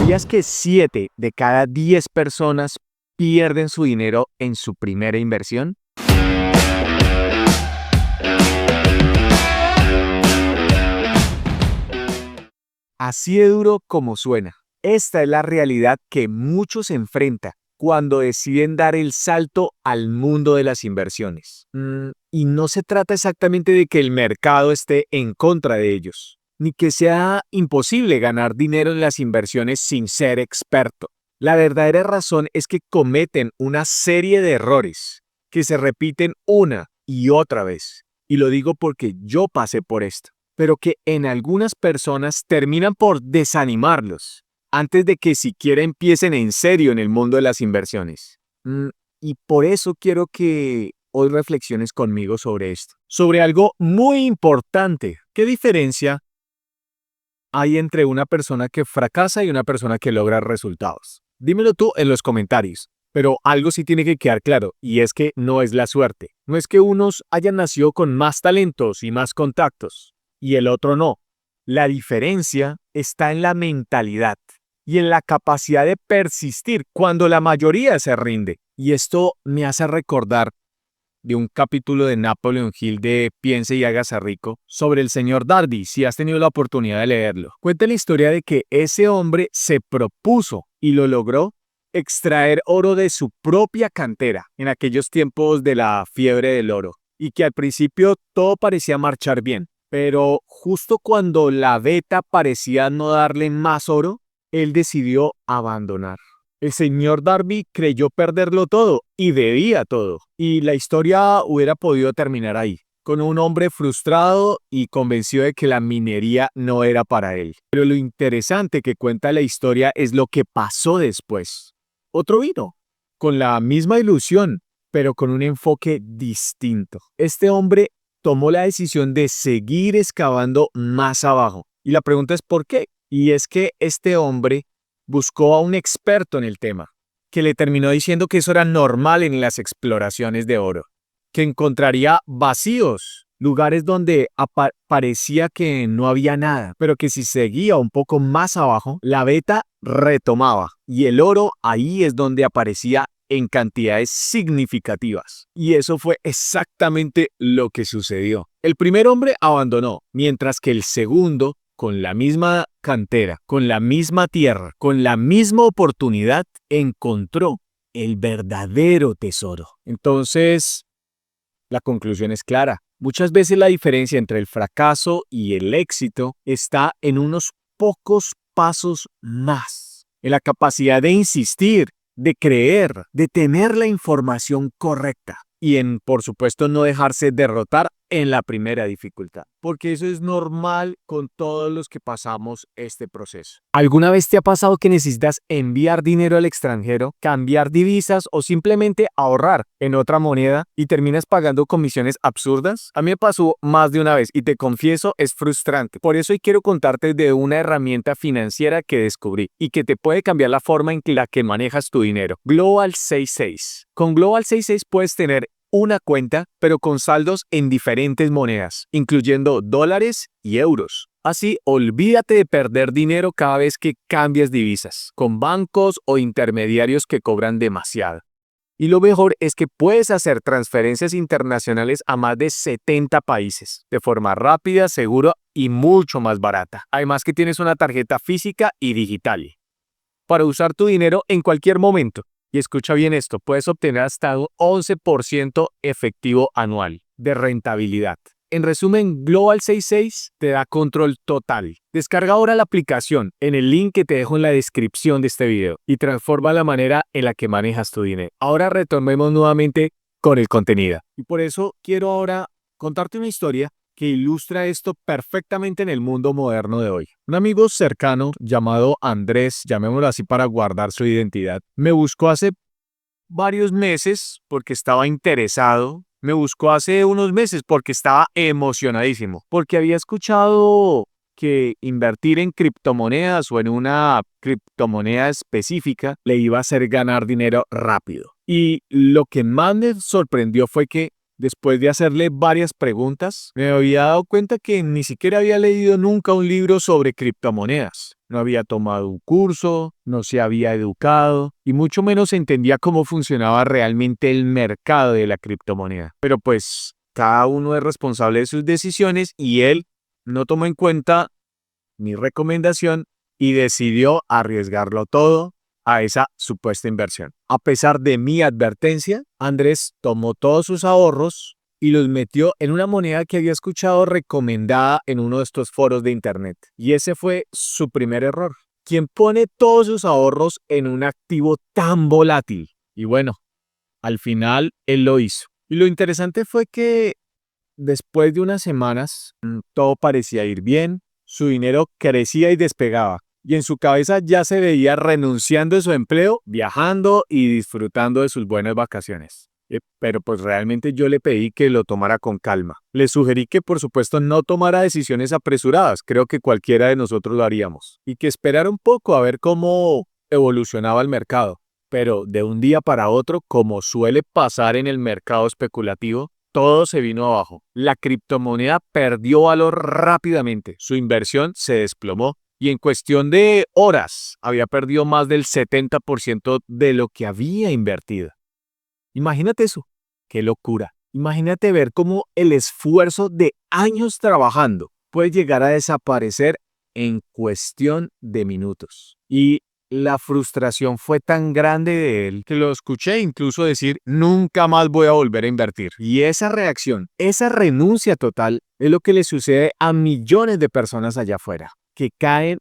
¿Sabías que 7 de cada 10 personas pierden su dinero en su primera inversión? Así de duro como suena. Esta es la realidad que muchos enfrentan cuando deciden dar el salto al mundo de las inversiones. Y no se trata exactamente de que el mercado esté en contra de ellos, ni que sea imposible ganar dinero en las inversiones sin ser experto. La verdadera razón es que cometen una serie de errores que se repiten una y otra vez. Y lo digo porque yo pasé por esto, pero que en algunas personas terminan por desanimarlos antes de que siquiera empiecen en serio en el mundo de las inversiones. Y por eso quiero que hoy reflexiones conmigo sobre esto, sobre algo muy importante. ¿Qué diferencia hay entre una persona que fracasa y una persona que logra resultados? Dímelo tú en los comentarios. Pero algo sí tiene que quedar claro, y es que no es la suerte. No es que unos hayan nacido con más talentos y más contactos, y el otro no. La diferencia está en la mentalidad y en la capacidad de persistir cuando la mayoría se rinde. Y esto me hace recordar de un capítulo de Napoleon Hill de Piense y hágase rico sobre el señor Darby, si has tenido la oportunidad de leerlo. Cuenta la historia de que ese hombre se propuso y lo logró extraer oro de su propia cantera en aquellos tiempos de la fiebre del oro, y que al principio todo parecía marchar bien, pero justo cuando la veta parecía no darle más oro, él decidió abandonar. El señor Darby creyó perderlo todo y debía todo, y la historia hubiera podido terminar ahí, con un hombre frustrado y convencido de que la minería no era para él. Pero lo interesante que cuenta la historia es lo que pasó después. Otro vino, con la misma ilusión, pero con un enfoque distinto. Este hombre tomó la decisión de seguir excavando más abajo. Y la pregunta es ¿por qué? Y es que este hombre buscó a un experto en el tema, que le terminó diciendo que eso era normal en las exploraciones de oro, que encontraría vacíos, lugares donde parecía que no había nada, pero que si seguía un poco más abajo, la veta retomaba y el oro ahí es donde aparecía en cantidades significativas. Y eso fue exactamente lo que sucedió. El primer hombre abandonó, mientras que el segundo, con la misma cantera, con la misma tierra, con la misma oportunidad, encontró el verdadero tesoro. Entonces, la conclusión es clara. Muchas veces la diferencia entre el fracaso y el éxito está en unos pocos pasos más, en la capacidad de insistir, de creer, de tener la información correcta y en, por supuesto, no dejarse derrotar en la primera dificultad, porque eso es normal con todos los que pasamos este proceso. ¿Alguna vez te ha pasado que necesitas enviar dinero al extranjero, cambiar divisas o simplemente ahorrar en otra moneda y terminas pagando comisiones absurdas? A mí me pasó más de una vez y te confieso, es frustrante. Por eso hoy quiero contarte de una herramienta financiera que descubrí y que te puede cambiar la forma en la que manejas tu dinero. Global 66. Con Global 66 puedes tener una cuenta, pero con saldos en diferentes monedas, incluyendo dólares y euros. Así, olvídate de perder dinero cada vez que cambias divisas, con bancos o intermediarios que cobran demasiado. Y lo mejor es que puedes hacer transferencias internacionales a más de 70 países, de forma rápida, segura y mucho más barata. Además que tienes una tarjeta física y digital para usar tu dinero en cualquier momento. Y escucha bien esto, puedes obtener hasta un 11% efectivo anual de rentabilidad. En resumen, Global 66 te da control total. Descarga ahora la aplicación en el link que te dejo en la descripción de este video y transforma la manera en la que manejas tu dinero. Ahora retomemos nuevamente con el contenido. Y por eso quiero ahora contarte una historia que ilustra esto perfectamente en el mundo moderno de hoy. Un amigo cercano llamado Andrés, llamémoslo así para guardar su identidad, me buscó hace varios meses porque estaba interesado. Me buscó hace unos meses porque estaba emocionadísimo, porque había escuchado que invertir en criptomonedas o en una criptomoneda específica le iba a hacer ganar dinero rápido. Y lo que más me sorprendió fue que Después de hacerle varias preguntas, me había dado cuenta que ni siquiera había leído nunca un libro sobre criptomonedas. No había tomado un curso, no se había educado y mucho menos entendía cómo funcionaba realmente el mercado de la criptomoneda. Pero pues cada uno es responsable de sus decisiones y él no tomó en cuenta mi recomendación y decidió arriesgarlo todo a esa supuesta inversión. A pesar de mi advertencia, Andrés tomó todos sus ahorros y los metió en una moneda que había escuchado recomendada en uno de estos foros de internet. Y ese fue su primer error. ¿Quién pone todos sus ahorros en un activo tan volátil? Y bueno, al final él lo hizo. Y lo interesante fue que después de unas semanas, todo parecía ir bien, su dinero crecía y despegaba, y en su cabeza ya se veía renunciando a su empleo, viajando y disfrutando de sus buenas vacaciones. Pero pues realmente yo le pedí que lo tomara con calma. Le sugerí que por supuesto no tomara decisiones apresuradas, creo que cualquiera de nosotros lo haríamos, y que esperara un poco a ver cómo evolucionaba el mercado. Pero de un día para otro, como suele pasar en el mercado especulativo, todo se vino abajo. La criptomoneda perdió valor rápidamente, su inversión se desplomó y en cuestión de horas había perdido más del 70% de lo que había invertido. Imagínate eso, qué locura. Imagínate ver cómo el esfuerzo de años trabajando puede llegar a desaparecer en cuestión de minutos. Y la frustración fue tan grande de él que lo escuché incluso decir, nunca más voy a volver a invertir. Y esa reacción, esa renuncia total, es lo que le sucede a millones de personas allá afuera, que caen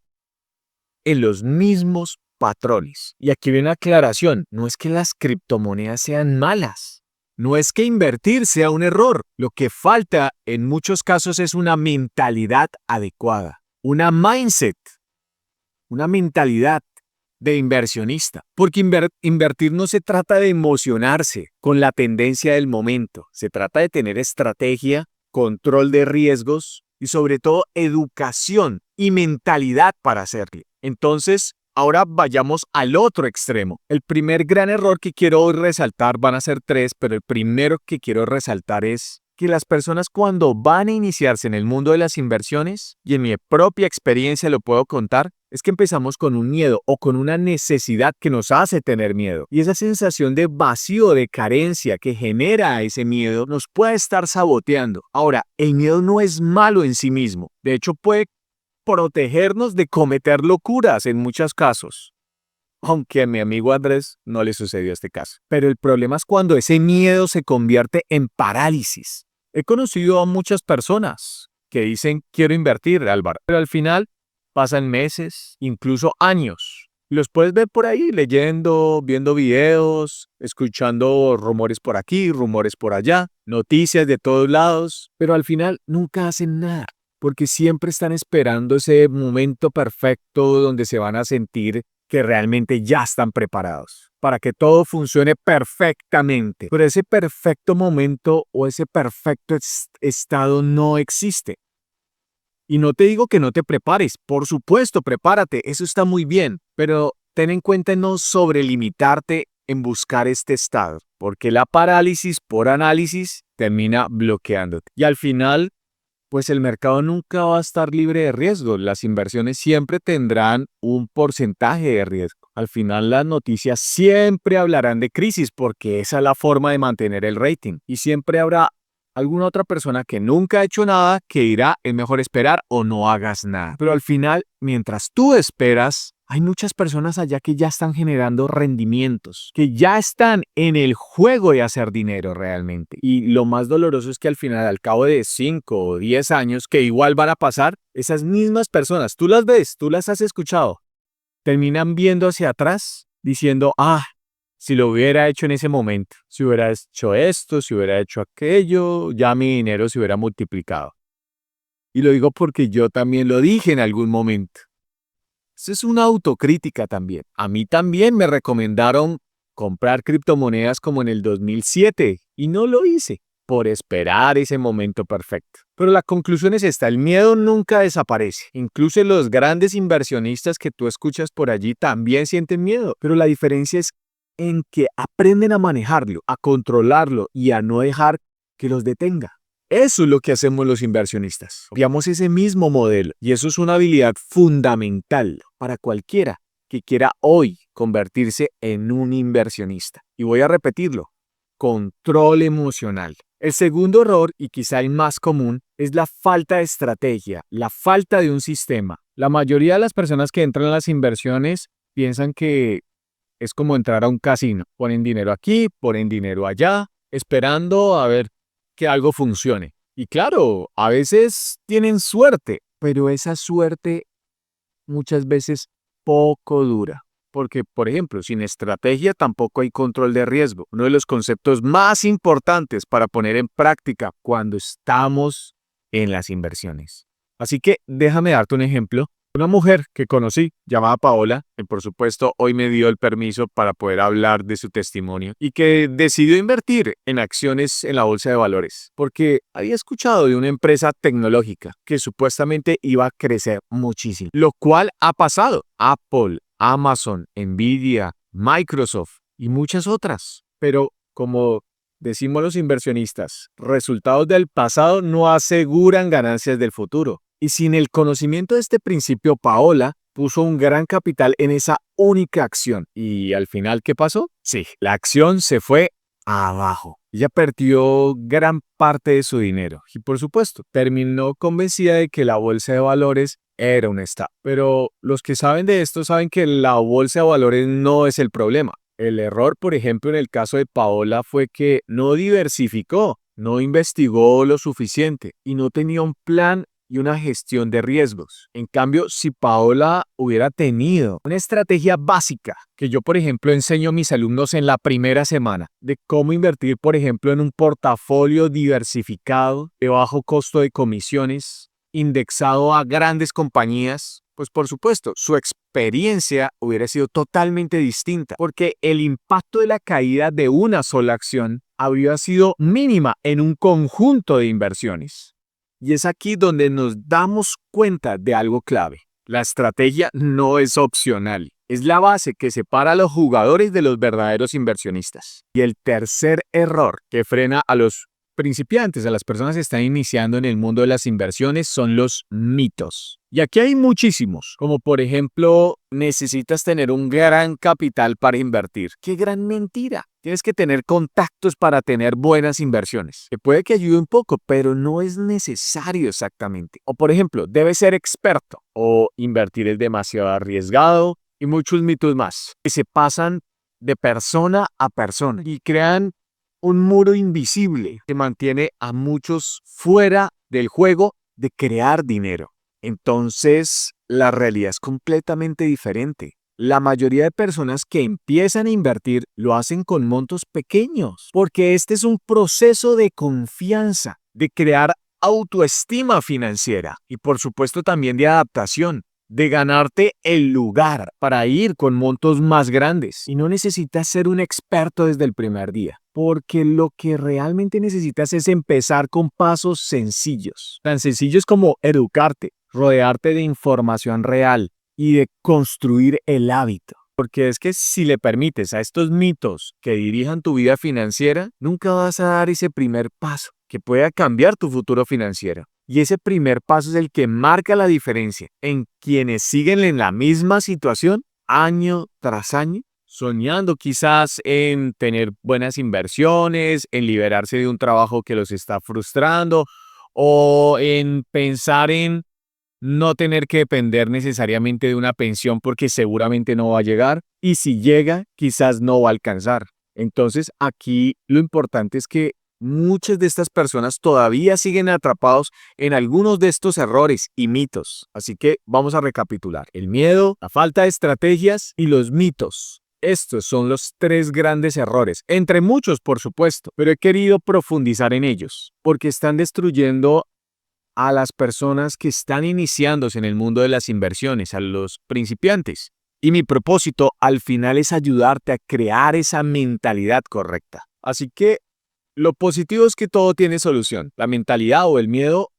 en los mismos patrones. Y aquí viene una aclaración, no es que las criptomonedas sean malas. No es que invertir sea un error. Lo que falta en muchos casos es una mentalidad adecuada, una mindset, una mentalidad de inversionista. Porque invertir no se trata de emocionarse con la tendencia del momento. Se trata de tener estrategia, control de riesgos y sobre todo educación y mentalidad para hacerlo. Entonces, ahora vayamos al otro extremo. El primer gran error que quiero hoy resaltar, van a ser tres, pero el primero que quiero resaltar es que las personas cuando van a iniciarse en el mundo de las inversiones, y en mi propia experiencia lo puedo contar, es que empezamos con un miedo o con una necesidad que nos hace tener miedo. Y esa sensación de vacío, de carencia que genera ese miedo nos puede estar saboteando. Ahora, el miedo no es malo en sí mismo. De hecho, puede protegernos de cometer locuras en muchos casos. Aunque a mi amigo Andrés no le sucedió este caso. Pero el problema es cuando ese miedo se convierte en parálisis. He conocido a muchas personas que dicen quiero invertir, Álvaro, pero al final pasan meses, incluso años. Los puedes ver por ahí leyendo, viendo videos, escuchando rumores por aquí, rumores por allá, noticias de todos lados, pero al final nunca hacen nada, porque siempre están esperando ese momento perfecto donde se van a sentir que realmente ya están preparados para que todo funcione perfectamente. Pero ese perfecto momento o ese perfecto estado no existe. Y no te digo que no te prepares, por supuesto, prepárate, eso está muy bien, pero ten en cuenta en no sobrelimitarte en buscar este estado, porque la parálisis por análisis termina bloqueándote. Y al final, pues el mercado nunca va a estar libre de riesgo. Las inversiones siempre tendrán un porcentaje de riesgo. Al final las noticias siempre hablarán de crisis porque esa es la forma de mantener el rating. Y siempre habrá alguna otra persona que nunca ha hecho nada que dirá es mejor esperar o no hagas nada. Pero al final, mientras tú esperas, hay muchas personas allá que ya están generando rendimientos, que ya están en el juego de hacer dinero realmente. Y lo más doloroso es que al final, al cabo de 5 o 10 años, que igual van a pasar, esas mismas personas, tú las ves, tú las has escuchado, terminan viendo hacia atrás diciendo, si lo hubiera hecho en ese momento, si hubiera hecho esto, si hubiera hecho aquello, ya mi dinero se hubiera multiplicado. Y lo digo porque yo también lo dije en algún momento. Eso es una autocrítica también. A mí también me recomendaron comprar criptomonedas como en el 2007 y no lo hice por esperar ese momento perfecto. Pero la conclusión es esta, el miedo nunca desaparece. Incluso los grandes inversionistas que tú escuchas por allí también sienten miedo, pero la diferencia es en que aprenden a manejarlo, a controlarlo y a no dejar que los detenga. Eso es lo que hacemos los inversionistas. Copiamos ese mismo modelo y eso es una habilidad fundamental para cualquiera que quiera hoy convertirse en un inversionista. Y voy a repetirlo, control emocional. El segundo error, y quizá el más común, es la falta de estrategia, la falta de un sistema. La mayoría de las personas que entran a las inversiones piensan que es como entrar a un casino. Ponen dinero aquí, ponen dinero allá, esperando a ver que algo funcione. Y claro, a veces tienen suerte, pero esa suerte muchas veces poco dura. Porque, por ejemplo, sin estrategia tampoco hay control de riesgo. Uno de los conceptos más importantes para poner en práctica cuando estamos en las inversiones. Así que déjame darte un ejemplo. Una mujer que conocí, llamada Paola, que por supuesto hoy me dio el permiso para poder hablar de su testimonio y que decidió invertir en acciones en la bolsa de valores porque había escuchado de una empresa tecnológica que supuestamente iba a crecer muchísimo, lo cual ha pasado. Apple, Amazon, Nvidia, Microsoft y muchas otras. Pero como decimos los inversionistas, resultados del pasado no aseguran ganancias del futuro. Y sin el conocimiento de este principio, Paola puso un gran capital en esa única acción. ¿Y al final qué pasó? Sí, la acción se fue abajo. Ella perdió gran parte de su dinero y por supuesto terminó convencida de que la bolsa de valores era una estafa. Pero los que saben de esto saben que la bolsa de valores no es el problema. El error, por ejemplo, en el caso de Paola fue que no diversificó, no investigó lo suficiente y no tenía un plan y una gestión de riesgos. En cambio, si Paola hubiera tenido una estrategia básica, que yo, por ejemplo, enseño a mis alumnos en la primera semana, de cómo invertir, por ejemplo, en un portafolio diversificado, de bajo costo de comisiones, indexado a grandes compañías, pues por supuesto, su experiencia hubiera sido totalmente distinta, porque el impacto de la caída de una sola acción habría sido mínima en un conjunto de inversiones. Y es aquí donde nos damos cuenta de algo clave. La estrategia no es opcional. Es la base que separa a los jugadores de los verdaderos inversionistas. Y el tercer error que frena a los principiantes, a las personas que están iniciando en el mundo de las inversiones, son los mitos. Y aquí hay muchísimos, como por ejemplo, necesitas tener un gran capital para invertir. ¡Qué gran mentira! Tienes que tener contactos para tener buenas inversiones. Que puede que ayude un poco, pero no es necesario exactamente. O por ejemplo, debes ser experto o invertir es demasiado arriesgado y muchos mitos más que se pasan de persona a persona y crean un muro invisible que mantiene a muchos fuera del juego de crear dinero. Entonces, la realidad es completamente diferente. La mayoría de personas que empiezan a invertir lo hacen con montos pequeños, porque este es un proceso de confianza, de crear autoestima financiera y por supuesto también de adaptación, de ganarte el lugar para ir con montos más grandes. Y no necesitas ser un experto desde el primer día, porque lo que realmente necesitas es empezar con pasos sencillos, tan sencillos como educarte, rodearte de información real y de construir el hábito. Porque es que si le permites a estos mitos que dirijan tu vida financiera, nunca vas a dar ese primer paso que pueda cambiar tu futuro financiero. Y ese primer paso es el que marca la diferencia en quienes siguen en la misma situación año tras año, soñando quizás en tener buenas inversiones, en liberarse de un trabajo que los está frustrando o en pensar en no tener que depender necesariamente de una pensión porque seguramente no va a llegar y si llega, quizás no va a alcanzar. Entonces, aquí lo importante es que muchas de estas personas todavía siguen atrapados en algunos de estos errores y mitos. Así que vamos a recapitular. El miedo, la falta de estrategias y los mitos. Estos son los tres grandes errores, entre muchos por supuesto, pero he querido profundizar en ellos porque están destruyendo a las personas que están iniciándose en el mundo de las inversiones, a los principiantes. Y mi propósito al final es ayudarte a crear esa mentalidad correcta. Así que lo positivo es que todo tiene solución. La mentalidad o el miedo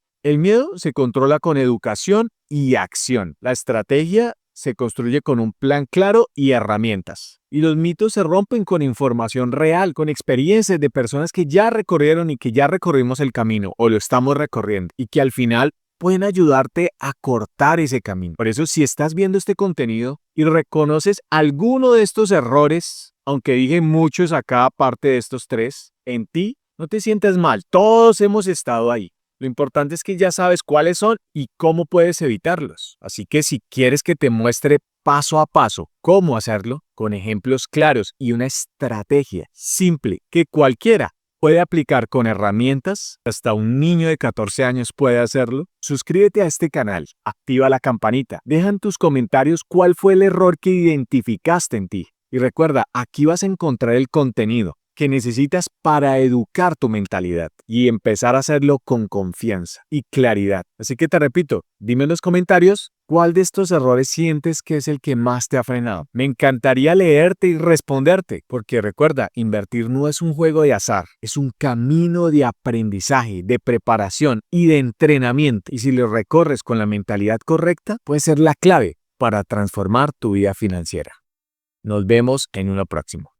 se controla con educación y acción. La estrategia se construye con un plan claro y herramientas. Y los mitos se rompen con información real, con experiencias de personas que ya recorrieron y que ya recorrimos el camino o lo estamos recorriendo y que al final pueden ayudarte a cortar ese camino. Por eso, si estás viendo este contenido y reconoces alguno de estos errores, aunque dije muchos acá aparte de estos tres, en ti, no te sientas mal. Todos hemos estado ahí. Lo importante es que ya sabes cuáles son y cómo puedes evitarlos. Así que si quieres que te muestre paso a paso cómo hacerlo, con ejemplos claros y una estrategia simple que cualquiera puede aplicar con herramientas, hasta un niño de 14 años puede hacerlo, suscríbete a este canal, activa la campanita, deja en tus comentarios cuál fue el error que identificaste en ti. Y recuerda, aquí vas a encontrar el contenido que necesitas para educar tu mentalidad y empezar a hacerlo con confianza y claridad. Así que te repito, dime en los comentarios cuál de estos errores sientes que es el que más te ha frenado. Me encantaría leerte y responderte, porque recuerda, invertir no es un juego de azar, es un camino de aprendizaje, de preparación y de entrenamiento. Y si lo recorres con la mentalidad correcta, puede ser la clave para transformar tu vida financiera. Nos vemos en uno próximo.